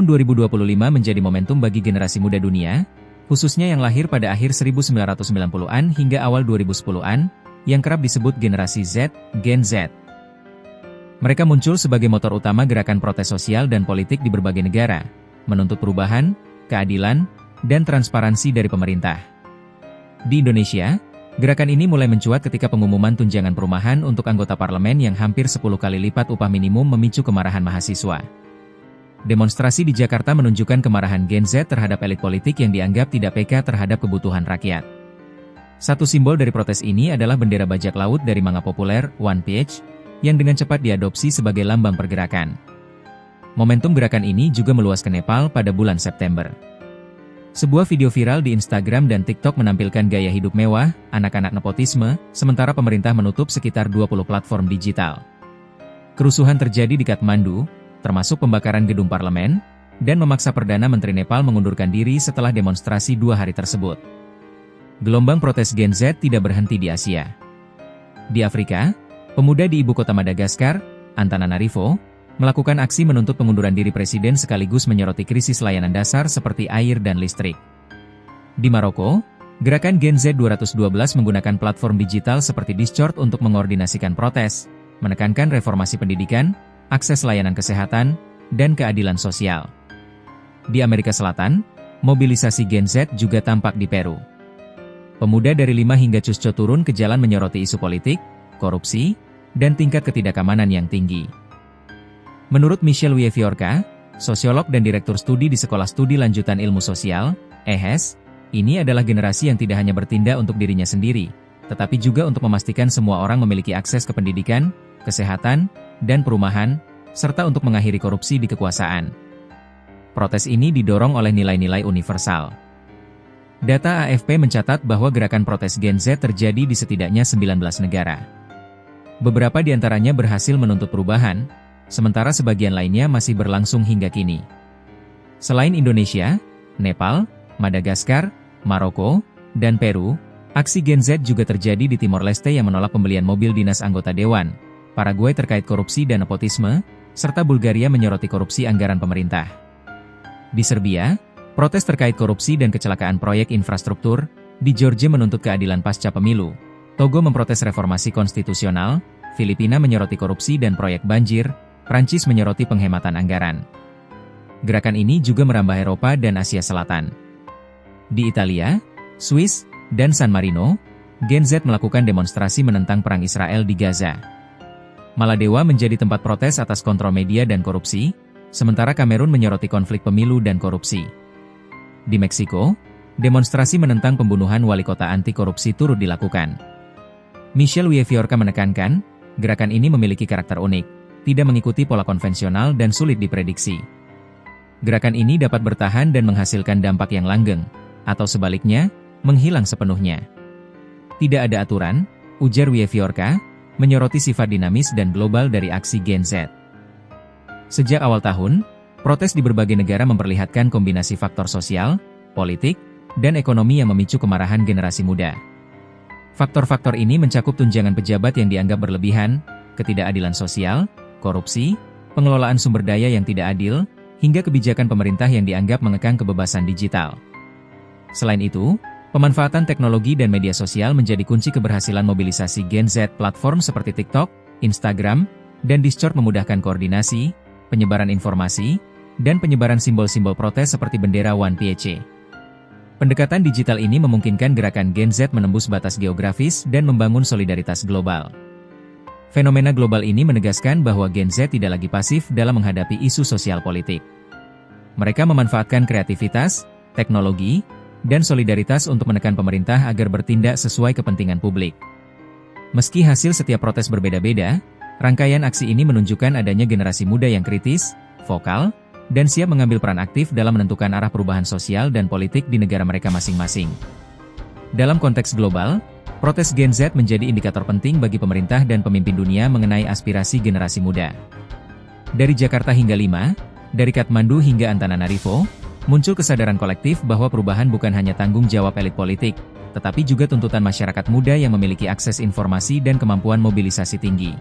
Tahun 2025 menjadi momentum bagi generasi muda dunia, khususnya yang lahir pada akhir 1990-an hingga awal 2010-an, yang kerap disebut generasi Z, Gen Z. Mereka muncul sebagai motor utama gerakan protes sosial dan politik di berbagai negara, menuntut perubahan, keadilan, dan transparansi dari pemerintah. Di Indonesia, gerakan ini mulai mencuat ketika pengumuman tunjangan perumahan untuk anggota parlemen yang hampir 10 kali lipat upah minimum memicu kemarahan mahasiswa. Demonstrasi di Jakarta menunjukkan kemarahan Gen Z terhadap elit politik yang dianggap tidak peka terhadap kebutuhan rakyat. Satu simbol dari protes ini adalah bendera bajak laut dari manga populer, One Piece, yang dengan cepat diadopsi sebagai lambang pergerakan. Momentum gerakan ini juga meluas ke Nepal pada bulan September. Sebuah video viral di Instagram dan TikTok menampilkan gaya hidup mewah, anak-anak nepotisme, sementara pemerintah menutup sekitar 20 platform digital. Kerusuhan terjadi di Kathmandu, termasuk pembakaran gedung parlemen, dan memaksa Perdana Menteri Nepal mengundurkan diri setelah demonstrasi 2 hari tersebut. Gelombang protes Gen Z tidak berhenti di Asia. Di Afrika, pemuda di ibu kota Madagaskar, Antananarivo, melakukan aksi menuntut pengunduran diri presiden sekaligus menyoroti krisis layanan dasar seperti air dan listrik. Di Maroko, gerakan Gen Z 212 menggunakan platform digital seperti Discord untuk mengordinasikan protes, menekankan reformasi pendidikan, akses layanan kesehatan, dan keadilan sosial. Di Amerika Selatan, mobilisasi Gen Z juga tampak di Peru. Pemuda dari 5 hingga Cusco turun ke jalan menyoroti isu politik, korupsi, dan tingkat ketidakamanan yang tinggi. Menurut Michelle Wieviorka, sosiolog dan direktur studi di Sekolah Studi Lanjutan Ilmu Sosial, EHES, ini adalah generasi yang tidak hanya bertindak untuk dirinya sendiri, tetapi juga untuk memastikan semua orang memiliki akses ke pendidikan, kesehatan, dan perumahan, serta untuk mengakhiri korupsi di kekuasaan. Protes ini didorong oleh nilai-nilai universal. Data AFP mencatat bahwa gerakan protes Gen Z terjadi di setidaknya 19 negara. Beberapa di antaranya berhasil menuntut perubahan, sementara sebagian lainnya masih berlangsung hingga kini. Selain Indonesia, Nepal, Madagaskar, Maroko, dan Peru, aksi Gen Z juga terjadi di Timor Leste yang menolak pembelian mobil dinas anggota dewan, Paraguay terkait korupsi dan nepotisme, serta Bulgaria menyoroti korupsi anggaran pemerintah. Di Serbia, protes terkait korupsi dan kecelakaan proyek infrastruktur, di Georgia menuntut keadilan pasca pemilu, Togo memprotes reformasi konstitusional, Filipina menyoroti korupsi dan proyek banjir, Prancis menyoroti penghematan anggaran. Gerakan ini juga merambah Eropa dan Asia Selatan. Di Italia, Swiss, dan San Marino, Gen Z melakukan demonstrasi menentang perang Israel di Gaza. Maladewa menjadi tempat protes atas kontrol media dan korupsi, sementara Kamerun menyoroti konflik pemilu dan korupsi. Di Meksiko, demonstrasi menentang pembunuhan wali kota anti korupsi turut dilakukan. Michelle Wieviorka menekankan, gerakan ini memiliki karakter unik, tidak mengikuti pola konvensional dan sulit diprediksi. Gerakan ini dapat bertahan dan menghasilkan dampak yang langgeng, atau sebaliknya, menghilang sepenuhnya. Tidak ada aturan, ujar Wieviorka, menyoroti sifat dinamis dan global dari aksi Gen Z. Sejak awal tahun, protes di berbagai negara memperlihatkan kombinasi faktor sosial, politik, dan ekonomi yang memicu kemarahan generasi muda. Faktor-faktor ini mencakup tunjangan pejabat yang dianggap berlebihan, ketidakadilan sosial, korupsi, pengelolaan sumber daya yang tidak adil, hingga kebijakan pemerintah yang dianggap mengekang kebebasan digital. Selain itu, pemanfaatan teknologi dan media sosial menjadi kunci keberhasilan mobilisasi Gen Z. Platform seperti TikTok, Instagram, dan Discord memudahkan koordinasi, penyebaran informasi, dan penyebaran simbol-simbol protes seperti bendera One Piece. Pendekatan digital ini memungkinkan gerakan Gen Z menembus batas geografis dan membangun solidaritas global. Fenomena global ini menegaskan bahwa Gen Z tidak lagi pasif dalam menghadapi isu sosial politik. Mereka memanfaatkan kreativitas, teknologi, dan solidaritas untuk menekan pemerintah agar bertindak sesuai kepentingan publik. Meski hasil setiap protes berbeda-beda, rangkaian aksi ini menunjukkan adanya generasi muda yang kritis, vokal, dan siap mengambil peran aktif dalam menentukan arah perubahan sosial dan politik di negara mereka masing-masing. Dalam konteks global, protes Gen Z menjadi indikator penting bagi pemerintah dan pemimpin dunia mengenai aspirasi generasi muda. Dari Jakarta hingga Lima, dari Kathmandu hingga Antananarivo, muncul kesadaran kolektif bahwa perubahan bukan hanya tanggung jawab elit politik, tetapi juga tuntutan masyarakat muda yang memiliki akses informasi dan kemampuan mobilisasi tinggi.